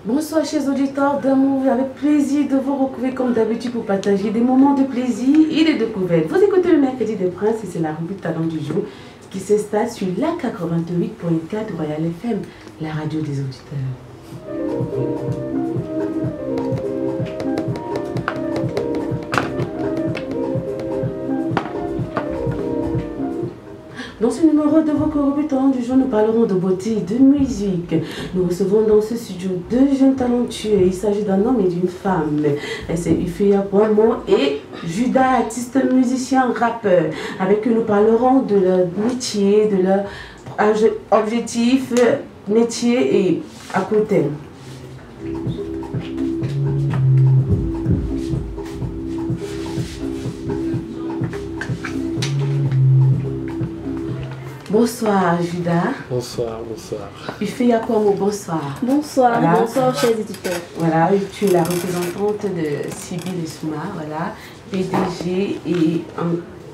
Bonsoir chers auditeurs d'amour, avec plaisir de vous retrouver comme d'habitude pour partager des moments de plaisir et de découverte. Vous écoutez le Mercredi des Princes et c'est la rubrique Talent du jour qui s'installe sur la 88.4 Royal FM, la radio des auditeurs. Dans ce numéro de votre rubrique Talent du jour, nous parlerons de beauté et de musique. Nous recevons dans ce studio deux jeunes talentueux. Il s'agit d'un homme et d'une femme. C'est Ifeya Kwamo et Judas, artiste, musicien, rappeur. Avec eux, nous parlerons de leur métier, de leur objectif, métier et à court terme. Bonsoir Judas. Bonsoir, bonsoir. Ifeya Kwamo, bonsoir. Bonsoir, voilà. Bonsoir chers éditeurs. Voilà, tu es la représentante de Sibyl Souma, voilà, PDG et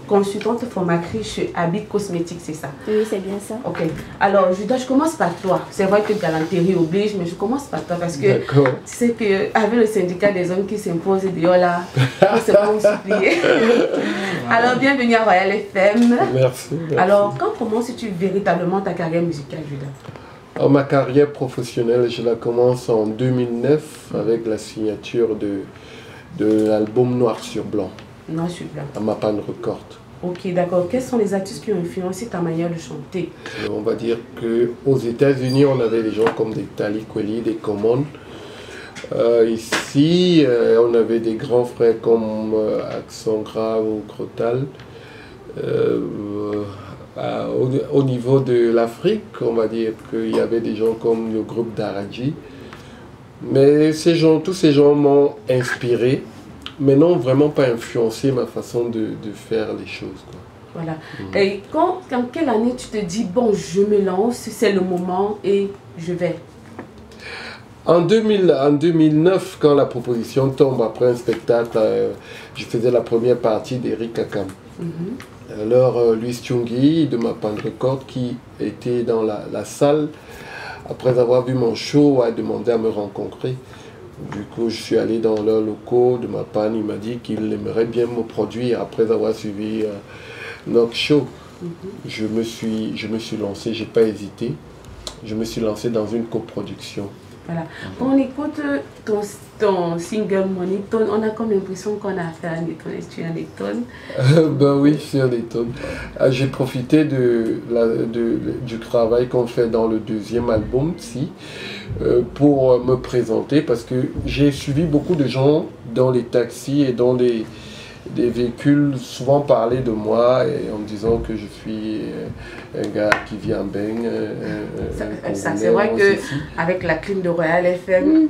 consultante formatrice chez Habit Cosmétiques, c'est ça? Oui, c'est bien ça. Ok. Alors Judas, je commence par toi. C'est vrai que galanterie oblige, mais je commence par toi parce que tu sais qu'avec le syndicat des hommes qui s'impose dehors là, c'est pas vous supplier. Alors bienvenue à Royal FM. Merci. Alors quand commences-tu véritablement ta carrière musicale, Judas? Ma carrière professionnelle, je la commence en 2009 avec la signature de l'album Noir sur Blanc. Noir sur Blanc. À Mapan Record. Ok, d'accord. Quels sont les artistes qui ont influencé ta manière de chanter? On va dire qu'aux États-Unis, on avait des gens comme des Tali Kweli, des Common. Ici, on avait des grands frères comme Accent Grave ou Crotal. Au niveau de l'Afrique, on va dire qu'il y avait des gens comme le groupe Daraji. Mais tous ces gens m'ont inspiré, mais n'ont vraiment pas influencé ma façon de faire les choses, quoi. Voilà. Et en quelle année tu te dis, bon, je me lance, c'est le moment et je vais? En 2009, quand la proposition tombe après un spectacle, je faisais la première partie d'Eric Akam. Alors, Louis Tchungi de Mapan Record, qui était dans la salle, après avoir vu mon show, a demandé à me rencontrer. Du coup, je suis allé dans leurs locaux de Mapan. Il m'a dit qu'il aimerait bien me produire après avoir suivi notre show. Je me suis lancé, je n'ai pas hésité. Je me suis lancé dans une coproduction. Voilà. On écoute ton single Moneyton, on a comme l'impression qu'on a fait un Letton. Est-ce que tu es un Letton? Ben oui, je suis un Letton. J'ai profité du travail qu'on fait dans le deuxième album, pour me présenter, parce que j'ai suivi beaucoup de gens dans les taxis et dans des véhicules souvent parler de moi et en me disant que je suis un gars qui vient Beng. Ça c'est vrai qu'avec la clim de Royal FM,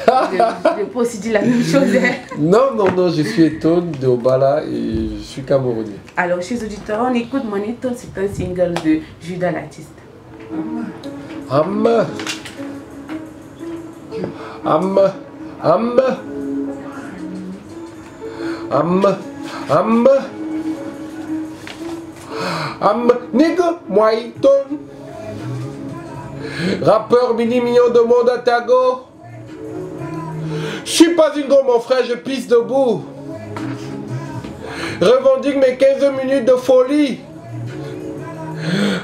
je peux aussi dire la même chose. Non, je suis Eton de Obala et je suis camerounais. Alors, chers auditeurs, on écoute Moneyton, c'est un single de Judas l'artiste. Nigga, Moneyton. Rappeur mini-million de monde à Tago. Je suis pas une gomme, mon frère, je pisse debout. Revendique mes 15 minutes de folie.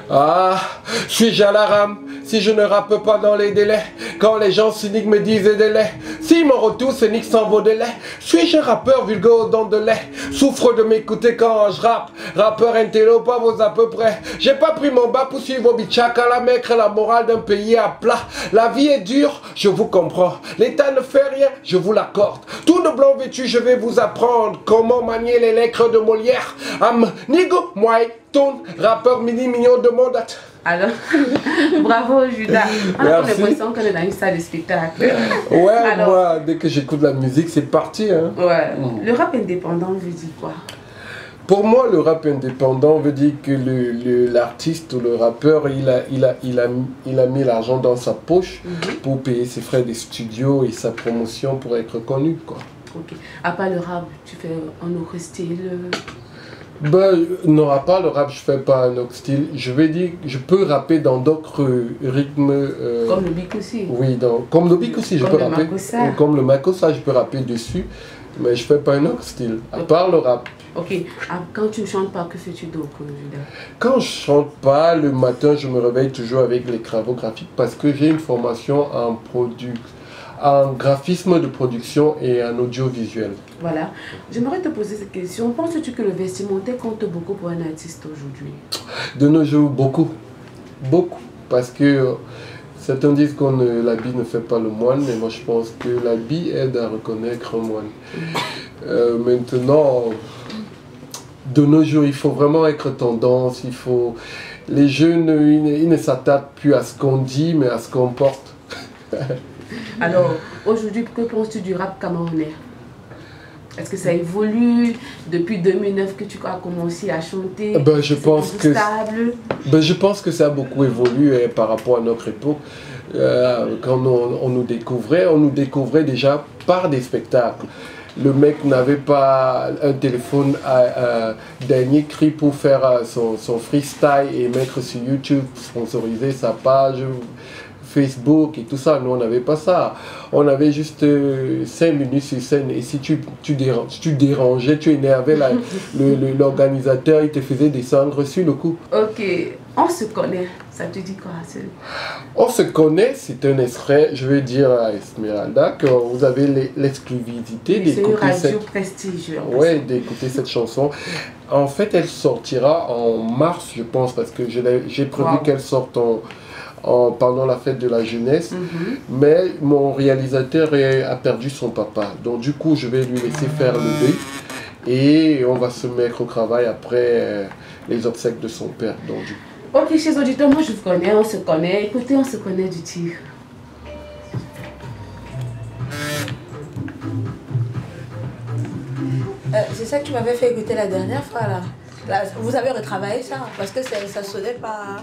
Ah, suis-je à la rame si je ne rappe pas dans les délais? Quand les gens cyniques me disent des délais, si mon retour c'est nique sans vos délais. Suis-je un rappeur vulgaire aux dents de lait? Souffre de m'écouter quand je rappe. Rappeur intello, pas vos à peu près. J'ai pas pris mon bas pour suivre vos bichaks à la maigre, la morale d'un pays à plat. La vie est dure, je vous comprends. L'État ne fait rien, je vous l'accorde. Tout de blanc vêtu, je vais vous apprendre comment manier les lettres de Molière. Nigo, moi, ton rappeur mini-million de monde. Alors, bravo Judas. On a l'impression qu'on est dans une salle de spectacle. Ouais, alors, moi, dès que j'écoute la musique, c'est parti. Hein. Ouais. Le rap indépendant veut dire quoi? Pour moi, le rap indépendant veut dire que l'artiste ou le rappeur, il a mis l'argent dans sa poche pour payer ses frais de studio et sa promotion pour être connu, quoi. Ok. À part le rap, tu fais un autre style Ben, n'aura pas le rap, je fais pas un autre style. Je vais dire, je peux rapper dans d'autres rythmes. Comme le beat aussi. Oui, comme le beat aussi, je peux rapper. Comme le makossa, je peux rapper dessus. Mais je fais pas un autre style, à part le rap. Ok. Quand tu ne chantes pas, que fais-tu d'autre, Judas? Quand je chante pas, le matin, je me réveille toujours avec les travaux graphiques parce que j'ai une formation en graphisme de production et en audiovisuel. Voilà. J'aimerais te poser cette question. Penses-tu que le vestimentaire compte beaucoup pour un artiste aujourd'hui? De nos jours, beaucoup. Beaucoup. Parce que certains disent que l'habit ne fait pas le moine, mais moi je pense que l'habit aide à reconnaître un moine. Maintenant, de nos jours, il faut vraiment être tendance. Les jeunes, ils ne s'attardent plus à ce qu'on dit, mais à ce qu'on porte. Alors, aujourd'hui, que penses-tu du rap camerounais? Est-ce que ça évolue depuis 2009 que tu as commencé à chanter? Je pense que ça a beaucoup évolué par rapport à notre époque. Quand on nous découvrait déjà par des spectacles. Le mec n'avait pas un téléphone à dernier cri pour faire son freestyle et mettre sur YouTube, sponsoriser sa page Facebook et tout ça. Nous, on n'avait pas ça. On avait juste 5 minutes sur scène et si tu dérangeais, tu énervais l'organisateur, il te faisait descendre sur le coup. Ok, on se connaît. Ça te dit quoi? On se connaît, c'est un extrait, je vais dire à Esmeralda que vous avez l'exclusivité d'écouter cette chanson. En fait, elle sortira en mars, je pense, parce que j'ai prévu qu'elle sorte pendant la fête de la jeunesse, mais mon réalisateur a perdu son papa. Donc du coup, je vais lui laisser faire le deuil et on va se mettre au travail après les obsèques de son père. Donc, ok, chers auditeurs, moi je vous connais, on se connaît. Écoutez, on se connaît du tir. C'est ça que tu m'avais fait écouter la dernière fois là. Vous avez retravaillé ça parce que ça sonnait pas.